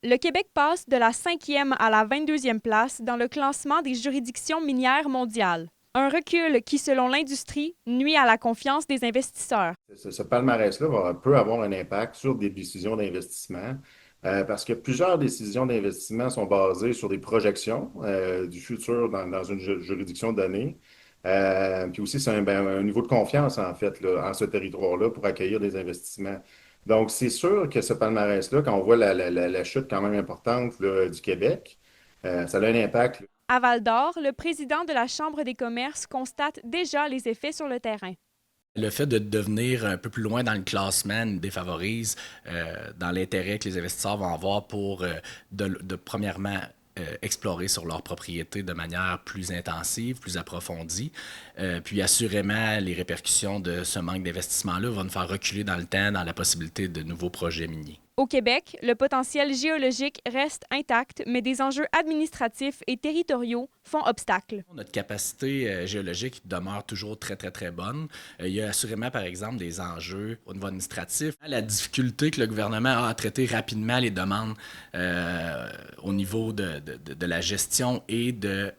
Le Québec passe de la 5e à la 22e place dans le classement des juridictions minières mondiales. Un recul qui, selon l'industrie, nuit à la confiance des investisseurs. Ce palmarès-là peut avoir un impact sur des décisions d'investissement parce que plusieurs décisions d'investissement sont basées sur des projections du futur dans une juridiction donnée. Puis aussi, c'est un niveau de confiance, en fait, là, en ce territoire-là pour accueillir des investissements. Donc, c'est sûr que ce palmarès-là, quand on voit la chute quand même importante là, du Québec, ça a un impact. À Val-d'Or, le président de la Chambre des commerces constate déjà les effets sur le terrain. Le fait de devenir un peu plus loin dans le classement nous défavorise dans l'intérêt que les investisseurs vont avoir pour, premièrement, explorer sur leur propriété de manière plus intensive, plus approfondie. Puis assurément, les répercussions de ce manque d'investissement-là vont nous faire reculer dans le temps dans la possibilité de nouveaux projets miniers. Au Québec, le potentiel géologique reste intact, mais des enjeux administratifs et territoriaux font obstacle. Notre capacité géologique demeure toujours très, très, très bonne. Il y a assurément, par exemple, des enjeux au niveau administratif. La difficulté que le gouvernement a à traiter rapidement les demandes au niveau de la gestion et de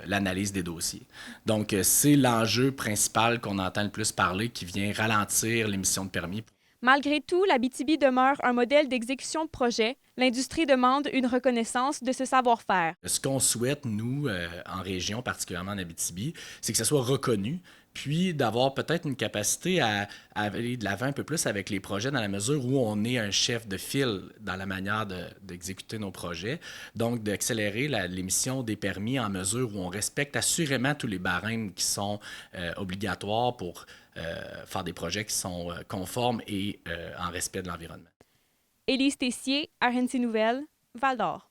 l'analyse des dossiers. Donc, c'est l'enjeu principal qu'on entend le plus parler qui vient ralentir l'émission de permis. Malgré tout, l'Abitibi demeure un modèle d'exécution de projet. L'industrie demande une reconnaissance de ce savoir-faire. Ce qu'on souhaite, nous, en région, particulièrement en Abitibi, c'est que ça soit reconnu, puis d'avoir peut-être une capacité à aller de l'avant un peu plus avec les projets dans la mesure où on est un chef de file dans la manière d'exécuter nos projets. Donc, d'accélérer l'émission des permis en mesure où on respecte assurément tous les barèmes qui sont obligatoires pour faire des projets qui sont conformes et en respect de l'environnement. Élise Tessier, RNC Nouvelles, Val-d'Or.